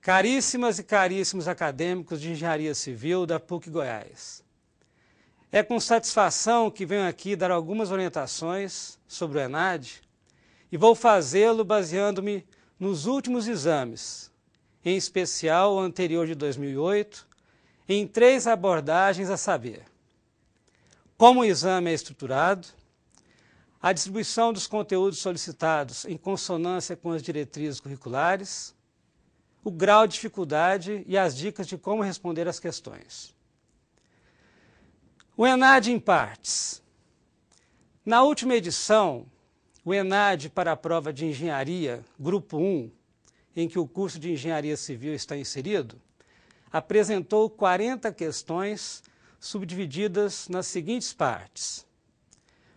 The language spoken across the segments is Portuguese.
Caríssimas e caríssimos acadêmicos de Engenharia Civil da PUC Goiás, é com satisfação que venho aqui dar algumas orientações sobre o ENAD e vou fazê-lo baseando-me nos últimos exames, em especial o anterior de 2008, em 3 abordagens a saber: como o exame é estruturado, a distribuição dos conteúdos solicitados em consonância com as diretrizes curriculares, o grau de dificuldade e as dicas de como responder às questões. O ENAD em partes. Na última edição, o ENAD para a prova de Engenharia, Grupo 1, em que o curso de Engenharia Civil está inserido, apresentou 40 questões subdivididas nas seguintes partes: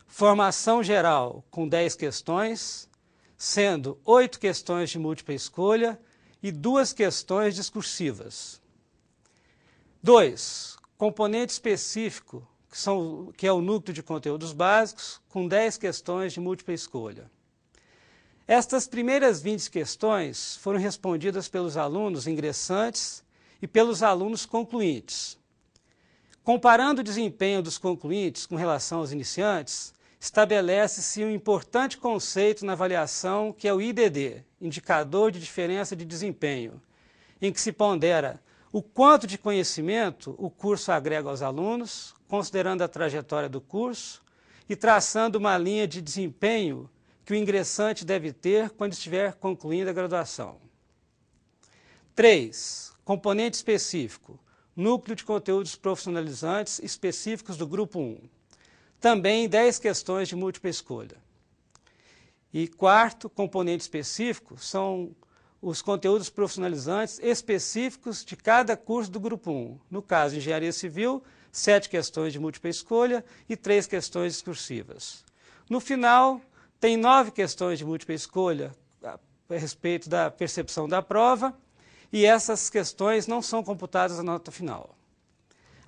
formação geral com 10 questões, sendo 8 questões de múltipla escolha e 2 questões discursivas. 2. Componente específico, que é o núcleo de conteúdos básicos, com 10 questões de múltipla escolha. Estas primeiras 20 questões foram respondidas pelos alunos ingressantes e pelos alunos concluintes. Comparando o desempenho dos concluintes com relação aos iniciantes, estabelece-se um importante conceito na avaliação, que é o IDD, Indicador de Diferença de Desempenho, em que se pondera o quanto de conhecimento o curso agrega aos alunos, considerando a trajetória do curso e traçando uma linha de desempenho que o ingressante deve ter quando estiver concluindo a graduação. 3. Componente específico, núcleo de conteúdos profissionalizantes específicos do Grupo 1. Também 10 questões de múltipla escolha. E 4º componente específico são os conteúdos profissionalizantes específicos de cada curso do Grupo 1. No caso, Engenharia Civil, 7 questões de múltipla escolha e 3 questões discursivas. No final, tem 9 questões de múltipla escolha a respeito da percepção da prova, e essas questões não são computadas na nota final.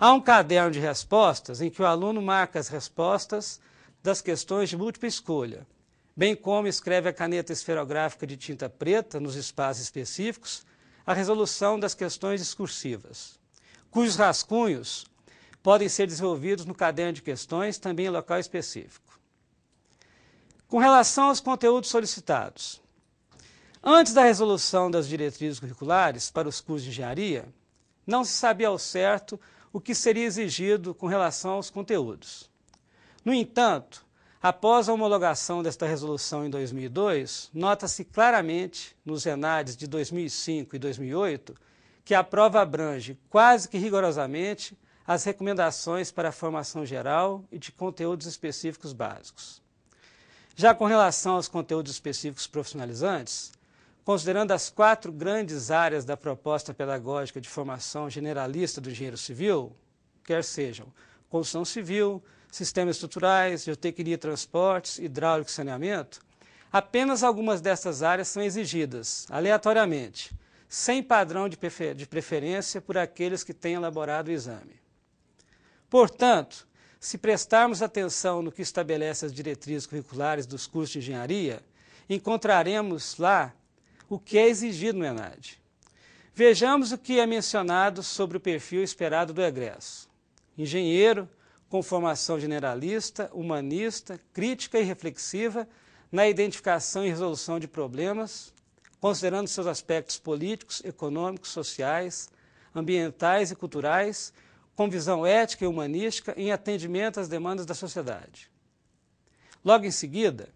Há um caderno de respostas em que o aluno marca as respostas das questões de múltipla escolha, bem como escreve a caneta esferográfica de tinta preta nos espaços específicos a resolução das questões discursivas, cujos rascunhos podem ser desenvolvidos no caderno de questões, também em local específico. Com relação aos conteúdos solicitados, antes da resolução das diretrizes curriculares para os cursos de engenharia, não se sabia ao certo o que seria exigido com relação aos conteúdos. No entanto, após a homologação desta resolução em 2002, nota-se claramente nos ENADs de 2005 e 2008 que a prova abrange quase que rigorosamente as recomendações para a formação geral e de conteúdos específicos básicos. Já com relação aos conteúdos específicos profissionalizantes, considerando as 4 grandes áreas da proposta pedagógica de formação generalista do engenheiro civil, quer sejam construção civil, sistemas estruturais, geotecnia e transportes, hidráulico e saneamento, apenas algumas dessas áreas são exigidas, aleatoriamente, sem padrão de preferência por aqueles que têm elaborado o exame. Portanto, se prestarmos atenção no que estabelece as diretrizes curriculares dos cursos de engenharia, encontraremos lá o que é exigido no ENAD. Vejamos o que é mencionado sobre o perfil esperado do egresso: engenheiro com formação generalista, humanista, crítica e reflexiva na identificação e resolução de problemas, considerando seus aspectos políticos, econômicos, sociais, ambientais e culturais, com visão ética e humanística em atendimento às demandas da sociedade. Logo em seguida,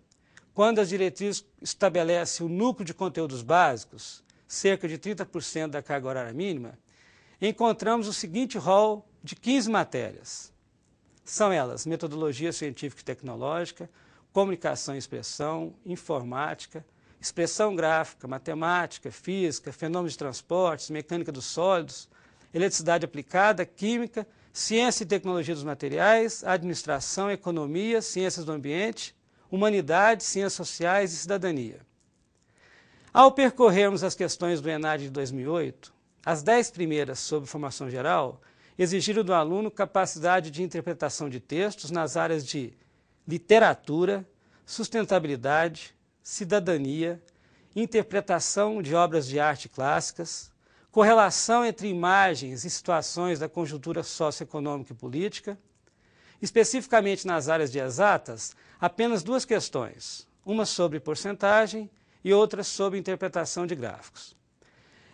quando as diretrizes estabelecem o núcleo de conteúdos básicos, cerca de 30% da carga horária mínima, encontramos o seguinte rol de 15 matérias. São elas: metodologia científica e tecnológica, comunicação e expressão, informática, expressão gráfica, matemática, física, fenômenos de transportes, mecânica dos sólidos, eletricidade aplicada, química, ciência e tecnologia dos materiais, administração, economia, ciências do ambiente, humanidades, ciências sociais e cidadania. Ao percorrermos as questões do ENAD de 2008, as 10 primeiras sobre formação geral exigiram do aluno capacidade de interpretação de textos nas áreas de literatura, sustentabilidade, cidadania, interpretação de obras de arte clássicas, correlação entre imagens e situações da conjuntura socioeconômica e política. Especificamente nas áreas de exatas, apenas 2 questões, uma sobre porcentagem e outra sobre interpretação de gráficos.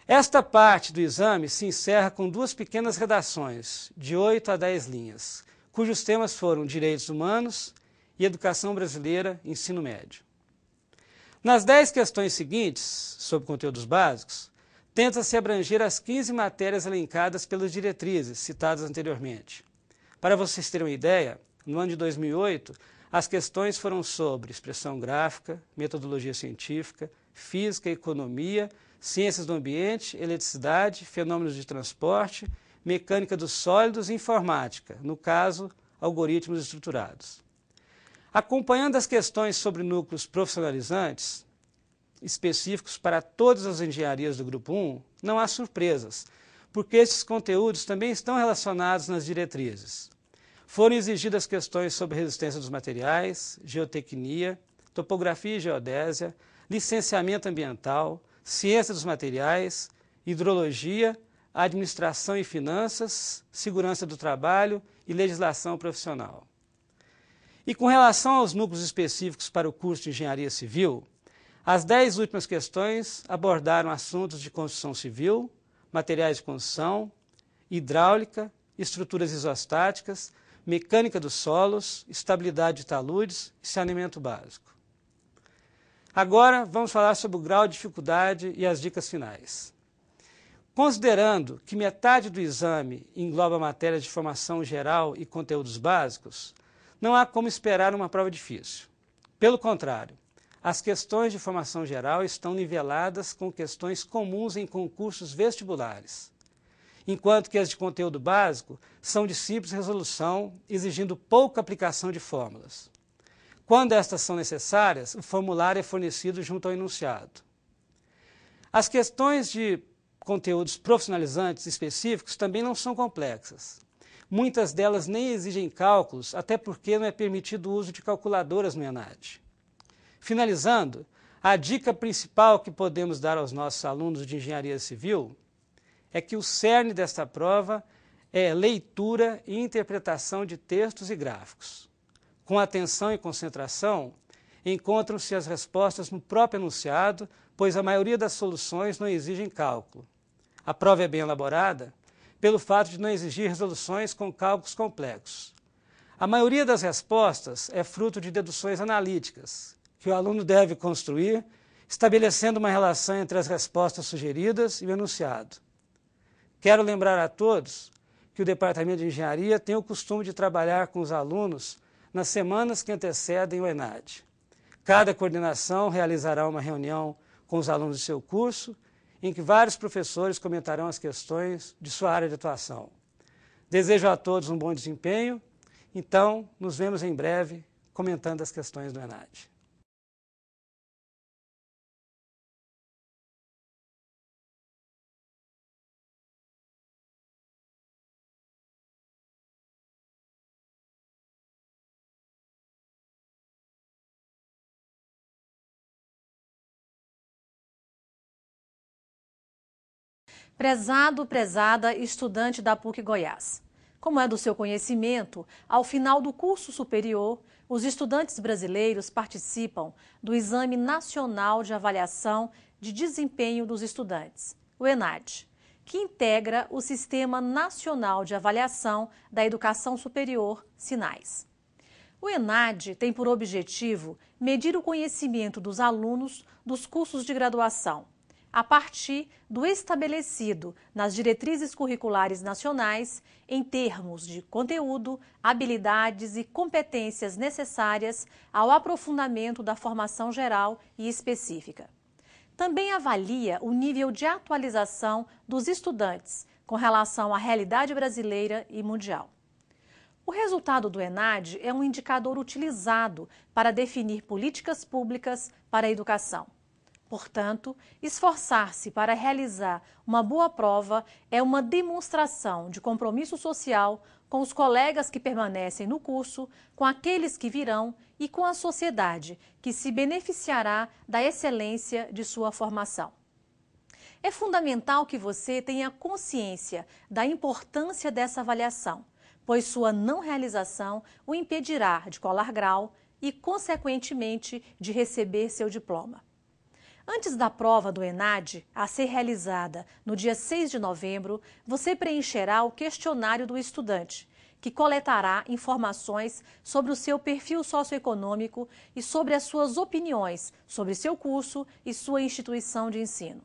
Esta parte do exame se encerra com 2 pequenas redações, de 8 a 10 linhas, cujos temas foram Direitos Humanos e Educação Brasileira, Ensino Médio. Nas 10 questões seguintes, sobre conteúdos básicos, tenta-se abranger as 15 matérias elencadas pelas diretrizes citadas anteriormente. Para vocês terem uma ideia, no ano de 2008, as questões foram sobre expressão gráfica, metodologia científica, física, economia, ciências do ambiente, eletricidade, fenômenos de transporte, mecânica dos sólidos e informática, no caso, algoritmos estruturados. Acompanhando as questões sobre núcleos profissionalizantes, específicos para todas as engenharias do Grupo 1, não há surpresas, porque estes conteúdos também estão relacionados nas diretrizes. Foram exigidas questões sobre resistência dos materiais, geotecnia, topografia e geodésia, licenciamento ambiental, ciência dos materiais, hidrologia, administração e finanças, segurança do trabalho e legislação profissional. E com relação aos núcleos específicos para o curso de Engenharia Civil, as 10 últimas questões abordaram assuntos de construção civil, materiais de construção, hidráulica, estruturas isostáticas, mecânica dos solos, estabilidade de taludes e saneamento básico. Agora vamos falar sobre o grau de dificuldade e as dicas finais. Considerando que metade do exame engloba matérias de formação geral e conteúdos básicos, não há como esperar uma prova difícil. Pelo contrário, as questões de formação geral estão niveladas com questões comuns em concursos vestibulares, enquanto que as de conteúdo básico são de simples resolução, exigindo pouca aplicação de fórmulas. Quando estas são necessárias, o formulário é fornecido junto ao enunciado. As questões de conteúdos profissionalizantes específicos também não são complexas. Muitas delas nem exigem cálculos, até porque não é permitido o uso de calculadoras no ENAD. Finalizando, a dica principal que podemos dar aos nossos alunos de Engenharia Civil é que o cerne desta prova é leitura e interpretação de textos e gráficos. Com atenção e concentração, encontram-se as respostas no próprio enunciado, pois a maioria das soluções não exigem cálculo. A prova é bem elaborada pelo fato de não exigir resoluções com cálculos complexos. A maioria das respostas é fruto de deduções analíticas, que o aluno deve construir, estabelecendo uma relação entre as respostas sugeridas e o enunciado. Quero lembrar a todos que o Departamento de Engenharia tem o costume de trabalhar com os alunos nas semanas que antecedem o ENAD. Cada coordenação realizará uma reunião com os alunos de seu curso, em que vários professores comentarão as questões de sua área de atuação. Desejo a todos um bom desempenho, então nos vemos em breve comentando as questões do ENAD. Prezado, prezada estudante da PUC Goiás. Como é do seu conhecimento, ao final do curso superior, os estudantes brasileiros participam do Exame Nacional de Avaliação de Desempenho dos Estudantes, o ENAD, que integra o Sistema Nacional de Avaliação da Educação Superior, SINAES. O ENAD tem por objetivo medir o conhecimento dos alunos dos cursos de graduação, a partir do estabelecido nas diretrizes curriculares nacionais em termos de conteúdo, habilidades e competências necessárias ao aprofundamento da formação geral e específica. Também avalia o nível de atualização dos estudantes com relação à realidade brasileira e mundial. O resultado do ENAD é um indicador utilizado para definir políticas públicas para a educação. Portanto, esforçar-se para realizar uma boa prova é uma demonstração de compromisso social com os colegas que permanecem no curso, com aqueles que virão e com a sociedade, que se beneficiará da excelência de sua formação. É fundamental que você tenha consciência da importância dessa avaliação, pois sua não realização o impedirá de colar grau e, consequentemente, de receber seu diploma. Antes da prova do ENAD, a ser realizada no dia 6 de novembro, você preencherá o questionário do estudante, que coletará informações sobre o seu perfil socioeconômico e sobre as suas opiniões sobre seu curso e sua instituição de ensino.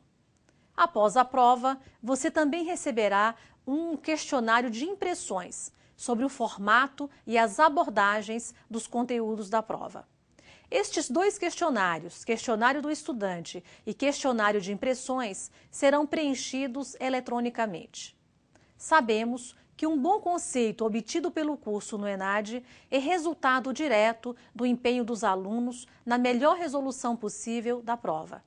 Após a prova, você também receberá um questionário de impressões sobre o formato e as abordagens dos conteúdos da prova. Estes dois questionários, questionário do estudante e questionário de impressões, serão preenchidos eletronicamente. Sabemos que um bom conceito obtido pelo curso no ENAD é resultado direto do empenho dos alunos na melhor resolução possível da prova.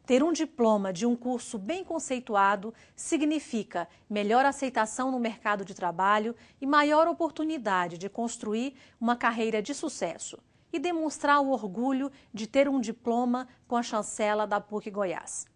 Ter um diploma de um curso bem conceituado significa melhor aceitação no mercado de trabalho e maior oportunidade de construir uma carreira de sucesso e demonstrar o orgulho de ter um diploma com a chancela da PUC Goiás.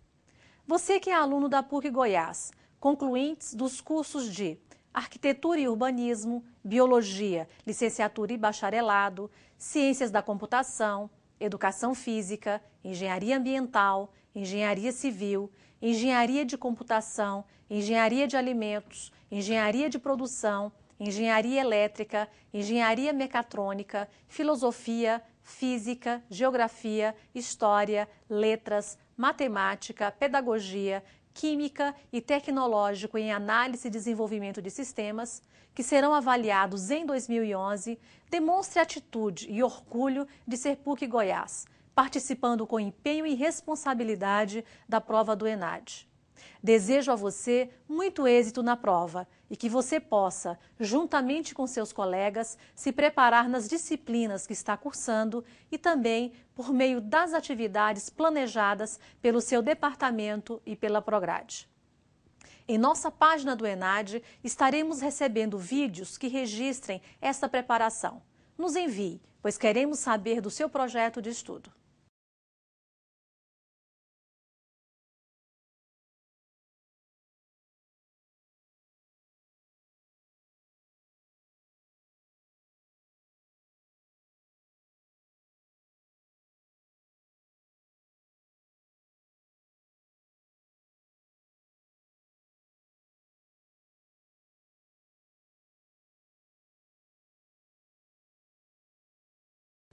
Você que é aluno da PUC Goiás, concluintes dos cursos de Arquitetura e Urbanismo, Biologia, Licenciatura e Bacharelado, Ciências da Computação, Educação Física, Engenharia Ambiental, Engenharia Civil, Engenharia de Computação, Engenharia de Alimentos, Engenharia de Produção, Engenharia Elétrica, Engenharia Mecatrônica, Filosofia, Física, Geografia, História, Letras, Matemática, Pedagogia, Química e Tecnológico em Análise e Desenvolvimento de Sistemas, que serão avaliados em 2011, demonstre atitude e orgulho de ser PUC Goiás, participando com empenho e responsabilidade da prova do ENAD. Desejo a você muito êxito na prova e que você possa, juntamente com seus colegas, se preparar nas disciplinas que está cursando e também por meio das atividades planejadas pelo seu departamento e pela Prograde. Em nossa página do ENAD, estaremos recebendo vídeos que registrem esta preparação. Nos envie, pois queremos saber do seu projeto de estudo.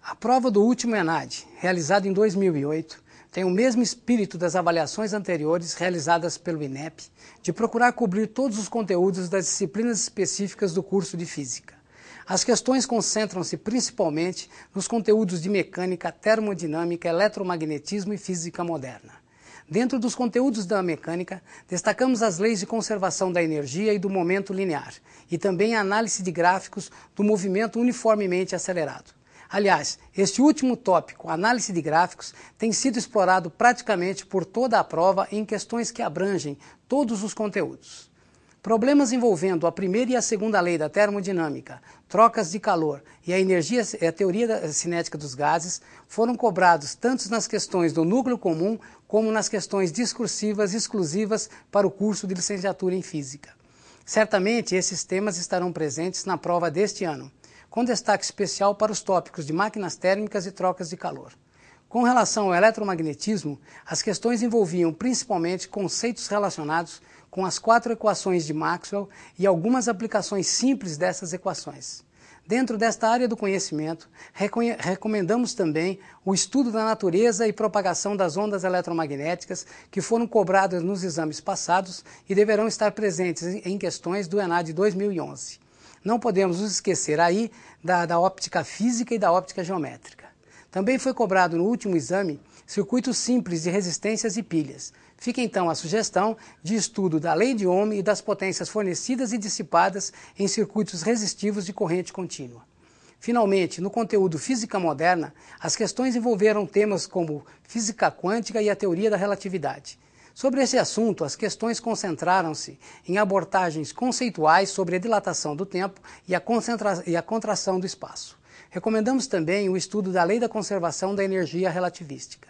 A prova do último ENAD, realizada em 2008, tem o mesmo espírito das avaliações anteriores realizadas pelo INEP, de procurar cobrir todos os conteúdos das disciplinas específicas do curso de Física. As questões concentram-se principalmente nos conteúdos de mecânica, termodinâmica, eletromagnetismo e física moderna. Dentro dos conteúdos da mecânica, destacamos as leis de conservação da energia e do momento linear, e também a análise de gráficos do movimento uniformemente acelerado. Aliás, este último tópico, análise de gráficos, tem sido explorado praticamente por toda a prova em questões que abrangem todos os conteúdos. Problemas envolvendo a primeira e a segunda lei da termodinâmica, trocas de calor e a teoria cinética dos gases foram cobrados tanto nas questões do núcleo comum como nas questões discursivas exclusivas para o curso de licenciatura em Física. Certamente esses temas estarão presentes na prova deste ano, com destaque especial para os tópicos de máquinas térmicas e trocas de calor. Com relação ao eletromagnetismo, as questões envolviam principalmente conceitos relacionados com as 4 equações de Maxwell e algumas aplicações simples dessas equações. Dentro desta área do conhecimento, recomendamos também o estudo da natureza e propagação das ondas eletromagnéticas que foram cobradas nos exames passados e deverão estar presentes em questões do ENAD 2011. Não podemos nos esquecer aí da óptica física e da óptica geométrica. Também foi cobrado no último exame circuitos simples de resistências e pilhas. Fica então a sugestão de estudo da lei de Ohm e das potências fornecidas e dissipadas em circuitos resistivos de corrente contínua. Finalmente, no conteúdo Física Moderna, as questões envolveram temas como física quântica e a teoria da relatividade. Sobre esse assunto, as questões concentraram-se em abordagens conceituais sobre a dilatação do tempo e a contração do espaço. Recomendamos também o estudo da lei da conservação da energia relativística.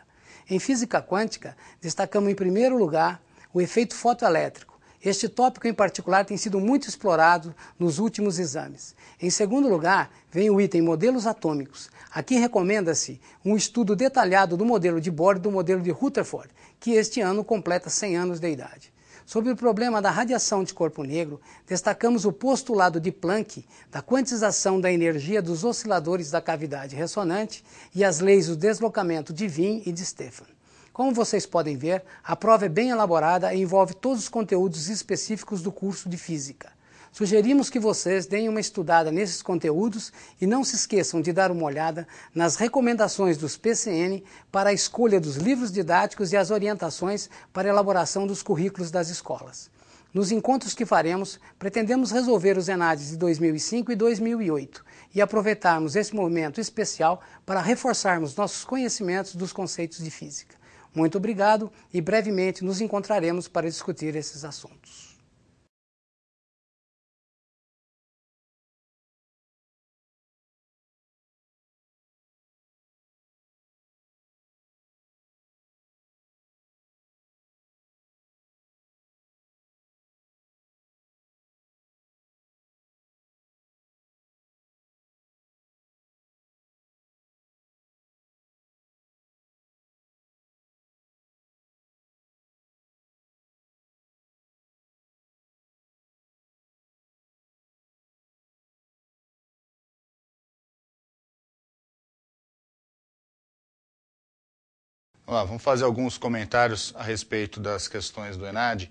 Em física quântica, destacamos em primeiro lugar o efeito fotoelétrico. Este tópico em particular tem sido muito explorado nos últimos exames. Em segundo lugar, vem o item modelos atômicos. Aqui recomenda-se um estudo detalhado do modelo de Bohr e do modelo de Rutherford, que este ano completa 100 anos de idade. Sobre o problema da radiação de corpo negro, destacamos o postulado de Planck da quantização da energia dos osciladores da cavidade ressonante e as leis do deslocamento de Wien e de Stefan. Como vocês podem ver, a prova é bem elaborada e envolve todos os conteúdos específicos do curso de Física. Sugerimos que vocês deem uma estudada nesses conteúdos e não se esqueçam de dar uma olhada nas recomendações dos PCN para a escolha dos livros didáticos e as orientações para a elaboração dos currículos das escolas. Nos encontros que faremos, pretendemos resolver os ENADs de 2005 e 2008 e aproveitarmos esse momento especial para reforçarmos nossos conhecimentos dos conceitos de física. Muito obrigado e brevemente nos encontraremos para discutir esses assuntos. Vamos fazer alguns comentários a respeito das questões do ENAD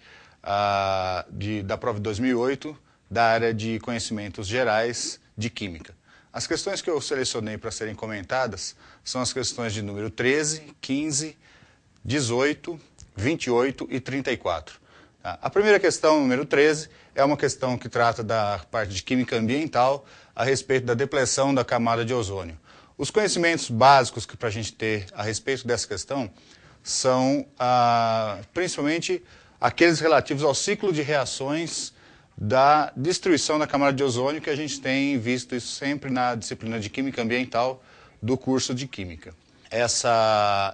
da prova de 2008, da área de conhecimentos gerais de Química. As questões que eu selecionei para serem comentadas são as questões de número 13, 15, 18, 28 e 34. A primeira questão, número 13, é uma questão que trata da parte de Química Ambiental a respeito da depleção da camada de ozônio. Os conhecimentos básicos que para a gente ter a respeito dessa questão são principalmente aqueles relativos ao ciclo de reações da destruição da camada de ozônio, que a gente tem visto isso sempre na disciplina de Química Ambiental do curso de Química.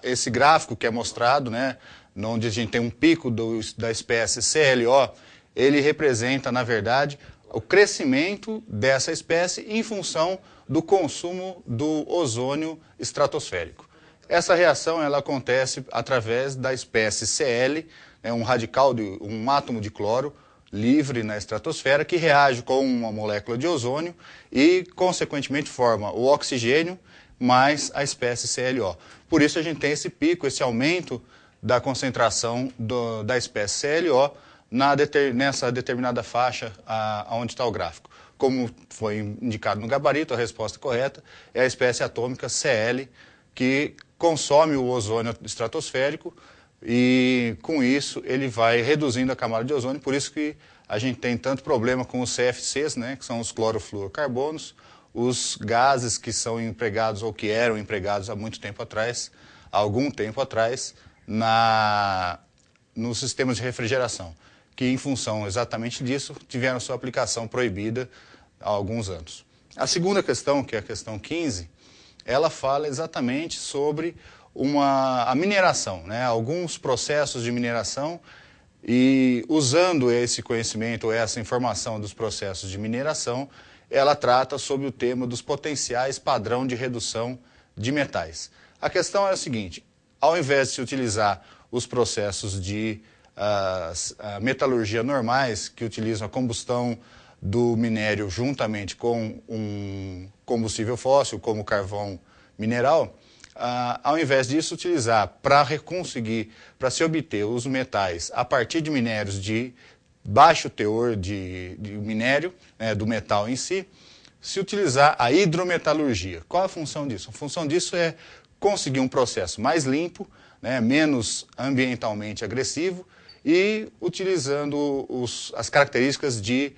Esse gráfico que é mostrado, né, onde a gente tem um pico da espécie CLO, ele representa, na verdade, o crescimento dessa espécie em função do consumo do ozônio estratosférico. Essa reação ela acontece através da espécie Cl, um átomo de cloro livre na estratosfera que reage com uma molécula de ozônio e, consequentemente, forma o oxigênio mais a espécie CLO. Por isso a gente tem esse pico, esse aumento da concentração da espécie CLO nessa determinada faixa onde está o gráfico. Como foi indicado no gabarito, a resposta correta é a espécie atômica Cl, que consome o ozônio estratosférico e, com isso, ele vai reduzindo a camada de ozônio. Por isso que a gente tem tanto problema com os CFCs, né, que são os clorofluorocarbonos, os gases que são empregados ou que eram empregados há algum tempo atrás, nos sistemas de refrigeração, que, em função exatamente disso, tiveram sua aplicação proibida há alguns anos. A segunda questão, que é a questão 15, ela fala exatamente sobre a mineração, né? Alguns processos de mineração, e usando esse conhecimento, essa informação dos processos de mineração, ela trata sobre o tema dos potenciais padrão de redução de metais. A questão é a seguinte: ao invés de se utilizar os processos de metalurgia normais, que utilizam a combustão do minério juntamente com um combustível fóssil, como carvão mineral, ao invés disso, utilizar para se obter os metais a partir de minérios de baixo teor de minério, né, do metal em si, se utilizar a hidrometalurgia. Qual a função disso? A função disso é conseguir um processo mais limpo, né, menos ambientalmente agressivo e utilizando as características de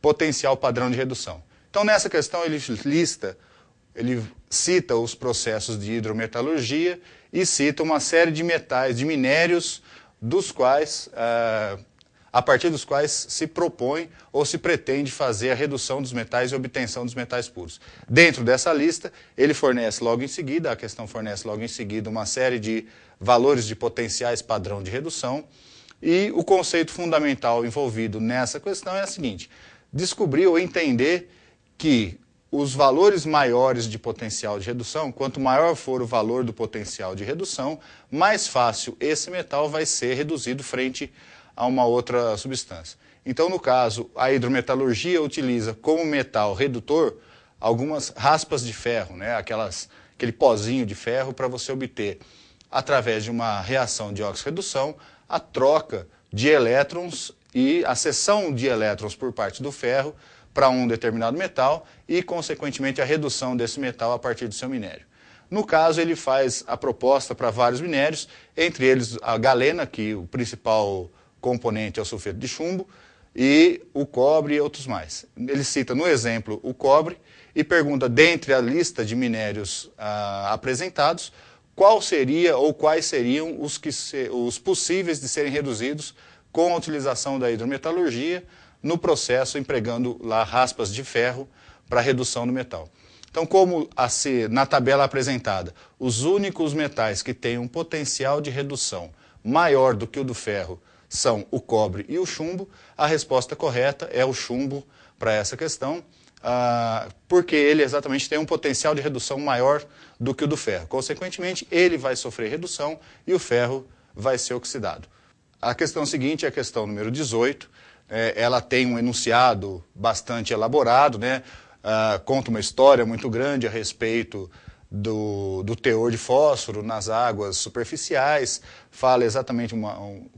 potencial padrão de redução. Então, nessa questão, ele cita os processos de hidrometalurgia e cita uma série de metais, de minérios, a partir dos quais se propõe ou se pretende fazer a redução dos metais e obtenção dos metais puros. Dentro dessa lista, ele fornece logo em seguida, a questão fornece logo em seguida uma série de valores de potenciais padrão de redução, E o conceito fundamental envolvido nessa questão é o seguinte: descobrir ou entender que os valores maiores de potencial de redução, quanto maior for o valor do potencial de redução, mais fácil esse metal vai ser reduzido frente a uma outra substância. Então, no caso, a hidrometalurgia utiliza como metal redutor algumas raspas de ferro, né? Aquele pozinho de ferro para você obter, através de uma reação de oxirredução, a troca de elétrons e a cessão de elétrons por parte do ferro para um determinado metal e, consequentemente, a redução desse metal a partir do seu minério. No caso, ele faz a proposta para vários minérios, entre eles a galena, que o principal componente é o sulfeto de chumbo, e o cobre e outros mais. Ele cita no exemplo o cobre e pergunta, dentre a lista de minérios apresentados, qual seria ou quais seriam os possíveis de serem reduzidos com a utilização da hidrometalurgia no processo empregando lá raspas de ferro para redução do metal. Então, como na tabela apresentada, os únicos metais que têm um potencial de redução maior do que o do ferro são o cobre e o chumbo, a resposta correta é o chumbo para essa questão, porque ele exatamente tem um potencial de redução maior do que o do ferro. Consequentemente, ele vai sofrer redução e o ferro vai ser oxidado. A questão seguinte é a questão número 18. Ela tem um enunciado bastante elaborado, né? Conta uma história muito grande a respeito do teor de fósforo nas águas superficiais, fala exatamente,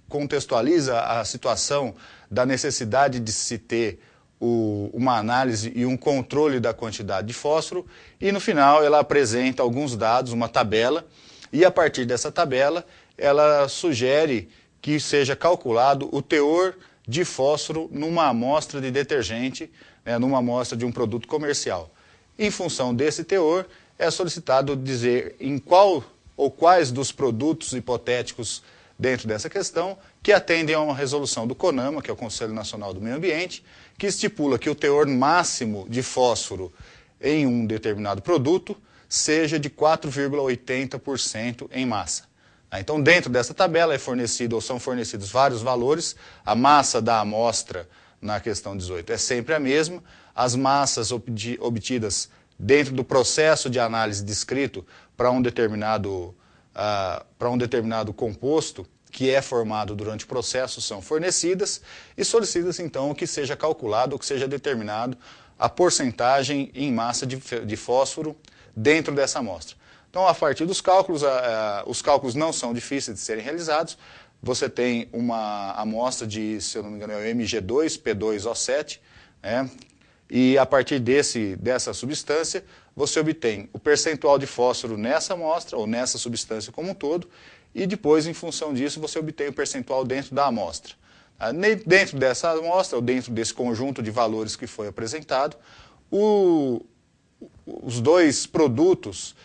contextualiza a situação da necessidade de se ter uma análise e um controle da quantidade de fósforo, e no final ela apresenta alguns dados, uma tabela, e a partir dessa tabela ela sugere que seja calculado o teor de fósforo numa amostra de detergente, né, numa amostra de um produto comercial. Em função desse teor, é solicitado dizer em qual ou quais dos produtos hipotéticos dentro dessa questão que atendem a uma resolução do CONAMA, que é o Conselho Nacional do Meio Ambiente, que estipula que o teor máximo de fósforo em um determinado produto seja de 4,80% em massa. Então, dentro dessa tabela são fornecidos vários valores. A massa da amostra na questão 18 é sempre a mesma. As massas obtidas dentro do processo de análise descrito para um determinado composto que é formado durante o processo são fornecidas e solicita então que seja calculado ou que seja determinado a porcentagem em massa de fósforo dentro dessa amostra. Então, a partir dos cálculos, os cálculos não são difíceis de serem realizados. Você tem uma amostra de, se eu não me engano, é o Mg2P2O7, né? E a partir dessa substância, você obtém o percentual de fósforo nessa amostra, ou nessa substância como um todo, e depois, em função disso, você obtém o percentual dentro da amostra. Dentro dessa amostra, ou dentro desse conjunto de valores que foi apresentado, os dois produtos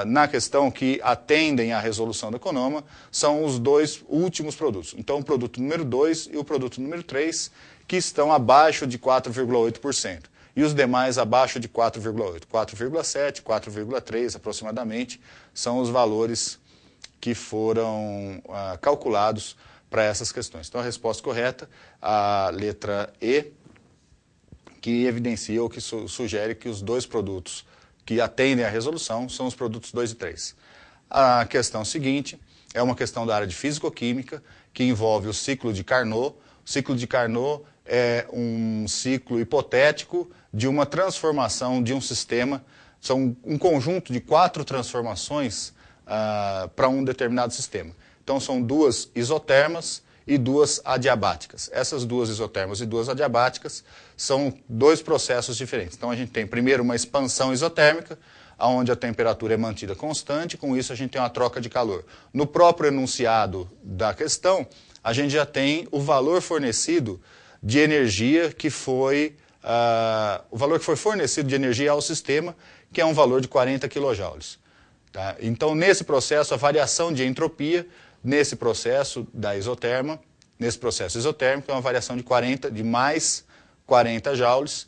na questão que atendem à resolução da CONAMA são os dois últimos produtos. Então, o produto número 2 e o produto número 3, que estão abaixo de 4,8%. E os demais abaixo de 4,8%. 4,7%, 4,3% aproximadamente, são os valores que foram calculados para essas questões. Então, a resposta correta, a letra E, que evidencia ou que sugere que os dois produtos que atendem à resolução são os produtos 2 e 3. A questão seguinte é uma questão da área de físico-química, que envolve o ciclo de Carnot. O ciclo de Carnot é um ciclo hipotético de uma transformação de um sistema. São um conjunto de 4 transformações para um determinado sistema. Então, são 2 isotermas e 2 adiabáticas. Essas 2 isotermas e 2 adiabáticas são 2 processos diferentes. Então, a gente tem primeiro uma expansão isotérmica, onde a temperatura é mantida constante, com isso a gente tem uma troca de calor. No próprio enunciado da questão, a gente já tem o valor fornecido de energia que foi, o valor que foi fornecido de energia ao sistema, que é um valor de 40 kJ. Tá? Então, nesse processo, a variação de entropia, nesse processo da isoterma, nesse processo isotérmico, é uma variação de mais 40 joules.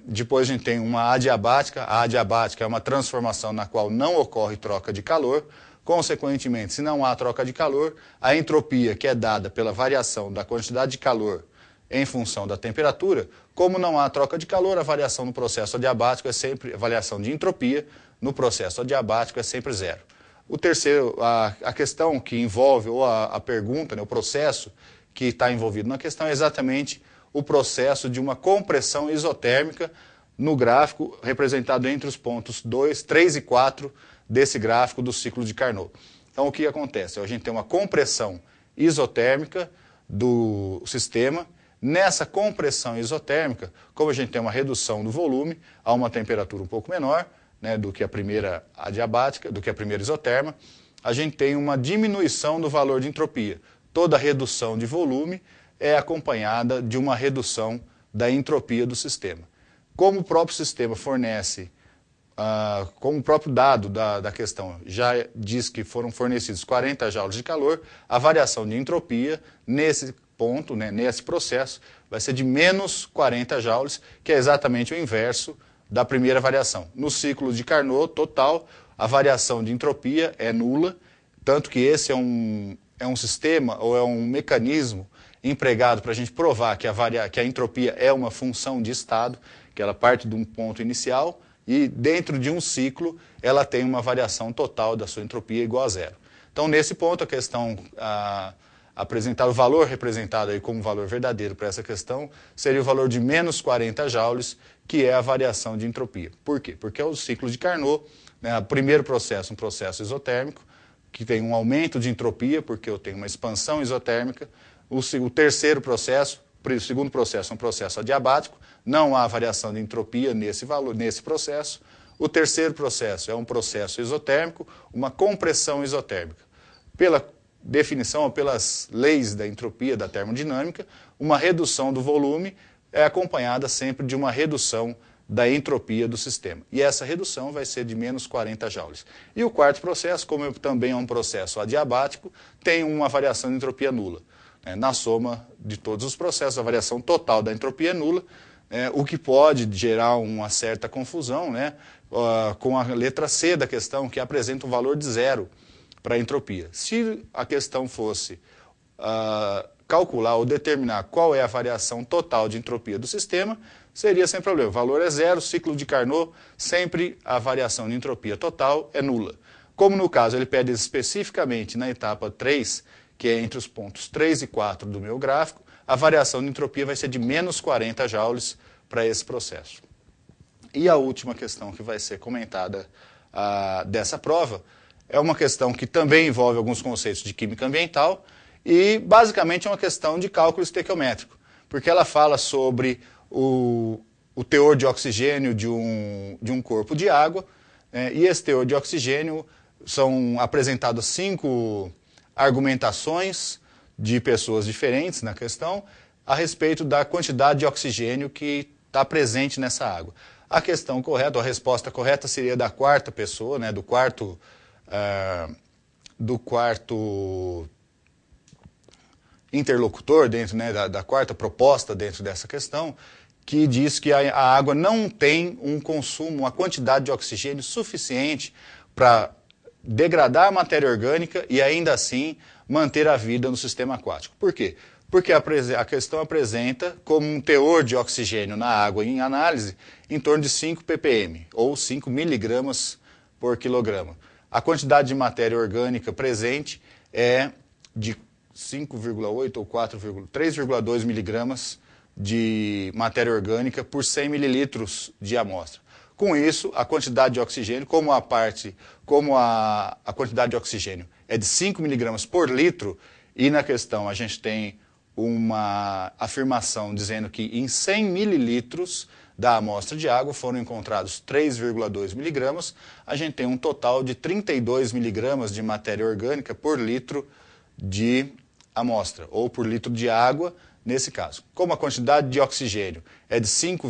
Depois a gente tem uma adiabática. A adiabática é uma transformação na qual não ocorre troca de calor, Consequentemente, se não há troca de calor, a entropia que é dada pela variação da quantidade de calor em função da temperatura, como não há troca de calor, a variação no processo adiabático é sempre, a variação de entropia no processo adiabático é sempre zero. O terceiro, a questão que envolve, ou a pergunta, né, o processo que está envolvido na questão é exatamente o processo de uma compressão isotérmica no gráfico representado entre os pontos 2, 3 e 4 desse gráfico do ciclo de Carnot. Então o que acontece? A gente tem uma compressão isotérmica do sistema. Nessa compressão isotérmica, como a gente tem uma redução do volume a uma temperatura um pouco menor, né, do que a primeira adiabática, do que a primeira isoterma, a gente tem uma diminuição do valor de entropia. Toda redução de volume é acompanhada de uma redução da entropia do sistema. Como o próprio sistema fornece, como o próprio dado da questão já diz que foram fornecidos 40 joules de calor, a variação de entropia nesse ponto, né, nesse processo, vai ser de menos 40 joules, que é exatamente o inverso da primeira variação. No ciclo de Carnot total, a variação de entropia é nula, tanto que esse é um sistema ou é um mecanismo empregado para a gente provar que a entropia é uma função de estado, que ela parte de um ponto inicial e dentro de um ciclo ela tem uma variação total da sua entropia igual a zero. Então, nesse ponto, a questão apresentar o valor representado aí como valor verdadeiro para essa questão seria o valor de menos 40 joules, que é a variação de entropia. Por quê? Porque é o ciclo de Carnot, né, o primeiro processo, um processo isotérmico, que tem um aumento de entropia, porque eu tenho uma expansão isotérmica. O terceiro processo, o segundo processo é um processo adiabático, não há variação de entropia nesse processo. O terceiro processo é um processo isotérmico, uma compressão isotérmica. Pela definição ou pelas leis da entropia da termodinâmica, uma redução do volume é acompanhada sempre de uma redução da entropia do sistema. E essa redução vai ser de menos 40 joules. E o quarto processo, como também é um processo adiabático, tem uma variação de entropia nula. Na soma de todos os processos, a variação total da entropia é nula, o que pode gerar uma certa confusão, né, com a letra C da questão, que apresenta um valor de zero para a entropia. Se a questão fosse calcular ou determinar qual é a variação total de entropia do sistema, seria sem problema. O valor é zero, ciclo de Carnot, sempre a variação de entropia total é nula. Como no caso ele pede especificamente na etapa 3, que é entre os pontos 3 e 4 do meu gráfico, a variação de entropia vai ser de menos 40 joules para esse processo. E a última questão que vai ser comentada dessa prova é uma questão que também envolve alguns conceitos de química ambiental e basicamente é uma questão de cálculo estequiométrico, porque ela fala sobre o teor de oxigênio de um corpo de água, e esse teor de oxigênio são apresentadas 5 argumentações de pessoas diferentes na questão a respeito da quantidade de oxigênio que está presente nessa água. A questão correta, a resposta correta seria da quarta pessoa, né, do quarto interlocutor dentro, né, da quarta proposta dentro dessa questão, que diz que a água não tem um consumo, uma quantidade de oxigênio suficiente para degradar a matéria orgânica e ainda assim manter a vida no sistema aquático. Por quê? Porque a questão apresenta como um teor de oxigênio na água em análise em torno de 5 ppm, ou 5 miligramas por quilograma. A quantidade de matéria orgânica presente é de 5,8 ou 3,2 miligramas de matéria orgânica por 100 mililitros de amostra. Com isso, a quantidade de oxigênio, como a quantidade de oxigênio é de 5 miligramas por litro, e na questão a gente tem uma afirmação dizendo que em 100 mililitros da amostra de água foram encontrados 3,2 miligramas, a gente tem um total de 32 miligramas de matéria orgânica por litro de amostra, ou por litro de água, nesse caso. Como a quantidade de oxigênio é de 5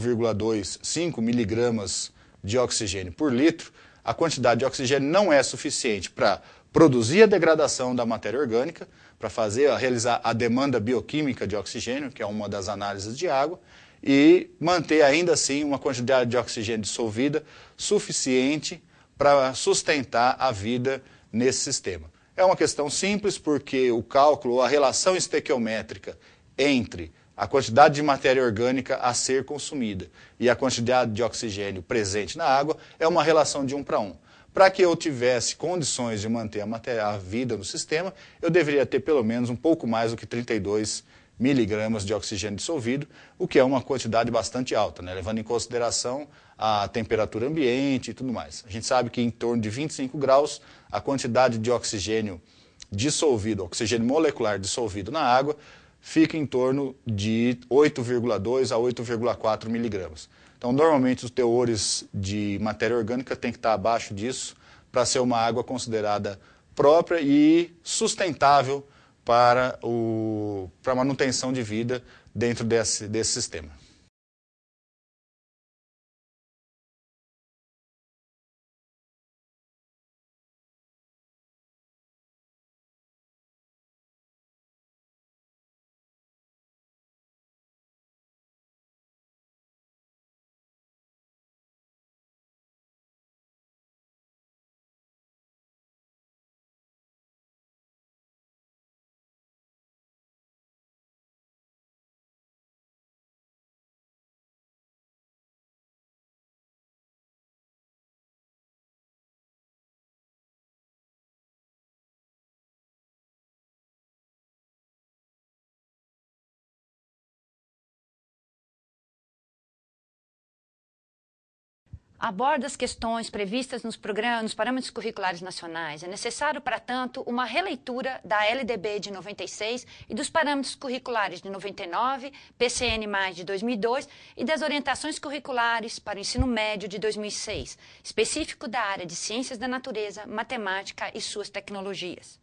miligramas de oxigênio por litro, a quantidade de oxigênio não é suficiente para produzir a degradação da matéria orgânica, para realizar a demanda bioquímica de oxigênio, que é uma das análises de água, e manter ainda assim uma quantidade de oxigênio dissolvida suficiente para sustentar a vida nesse sistema. É uma questão simples porque o cálculo, a relação estequiométrica entre a quantidade de matéria orgânica a ser consumida e a quantidade de oxigênio presente na água é uma relação de 1 para 1. Para que eu tivesse condições de manter a vida no sistema, eu deveria ter pelo menos um pouco mais do que 32 miligramas de oxigênio dissolvido, o que é uma quantidade bastante alta, né? Levando em consideração a temperatura ambiente e tudo mais. A gente sabe que em torno de 25 graus, a quantidade de oxigênio dissolvido, oxigênio molecular dissolvido na água, fica em torno de 8,2 a 8,4 miligramas. Então, normalmente, os teores de matéria orgânica têm que estar abaixo disso para ser uma água considerada própria e sustentável para a manutenção de vida dentro desse sistema. Aborda as questões previstas nos parâmetros curriculares nacionais. É necessário, para tanto, uma releitura da LDB de 96 e dos parâmetros curriculares de 99, PCN+, de 2002 e das orientações curriculares para o ensino médio de 2006, específico da área de ciências da natureza, matemática e suas tecnologias.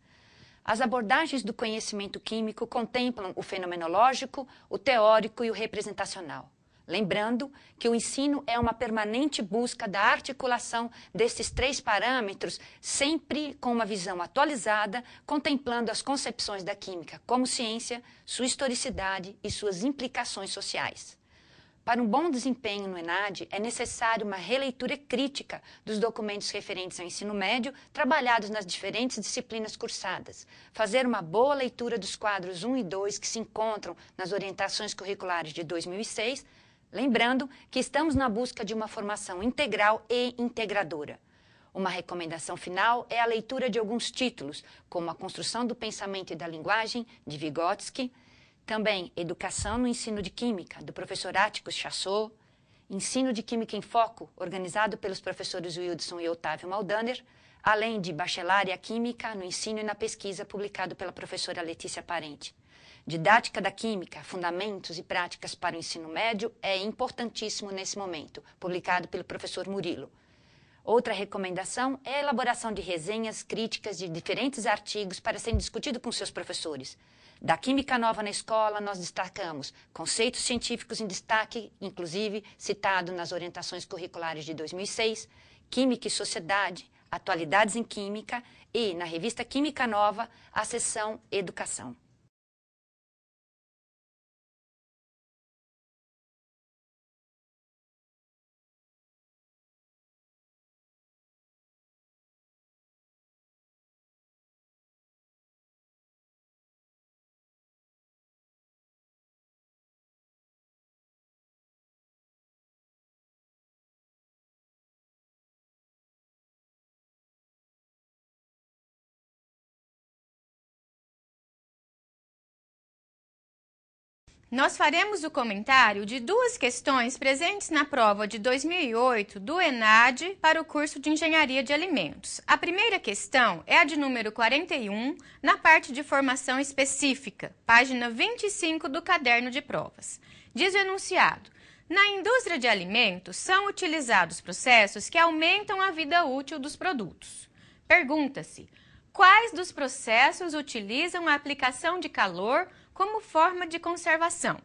As abordagens do conhecimento químico contemplam o fenomenológico, o teórico e o representacional. Lembrando que o ensino é uma permanente busca da articulação desses 3 parâmetros, sempre com uma visão atualizada, contemplando as concepções da química como ciência, sua historicidade e suas implicações sociais. Para um bom desempenho no ENAD, é necessário uma releitura crítica dos documentos referentes ao ensino médio, trabalhados nas diferentes disciplinas cursadas, fazer uma boa leitura dos quadros 1 e 2 que se encontram nas orientações curriculares de 2006, lembrando que estamos na busca de uma formação integral e integradora. Uma recomendação final é a leitura de alguns títulos, como A Construção do Pensamento e da Linguagem, de Vygotsky, também Educação no Ensino de Química, do professor Áticos Chassot, Ensino de Química em Foco, organizado pelos professores Wildson e Otávio Maldaner, além de Bacharelaria Química no Ensino e na Pesquisa, publicado pela professora Letícia Parente. Didática da Química, Fundamentos e Práticas para o Ensino Médio é importantíssimo nesse momento, publicado pelo professor Murilo. Outra recomendação é a elaboração de resenhas críticas de diferentes artigos para serem discutidos com seus professores. Da Química Nova na Escola, nós destacamos conceitos científicos em destaque, inclusive citado nas orientações curriculares de 2006, Química e Sociedade, Atualidades em Química e, na revista Química Nova, a seção Educação. Nós faremos o comentário de 2 questões presentes na prova de 2008 do ENAD para o curso de Engenharia de Alimentos. A primeira questão é a de número 41, na parte de formação específica, página 25 do caderno de provas. Diz o enunciado: na indústria de alimentos são utilizados processos que aumentam a vida útil dos produtos. Pergunta-se: quais dos processos utilizam a aplicação de calor como forma de conservação?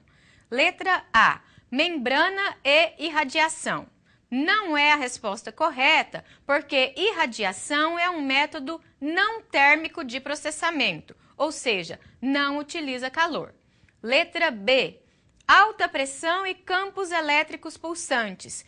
Letra A, membrana e irradiação. Não é a resposta correta, porque irradiação é um método não térmico de processamento, ou seja, não utiliza calor. Letra B, alta pressão e campos elétricos pulsantes.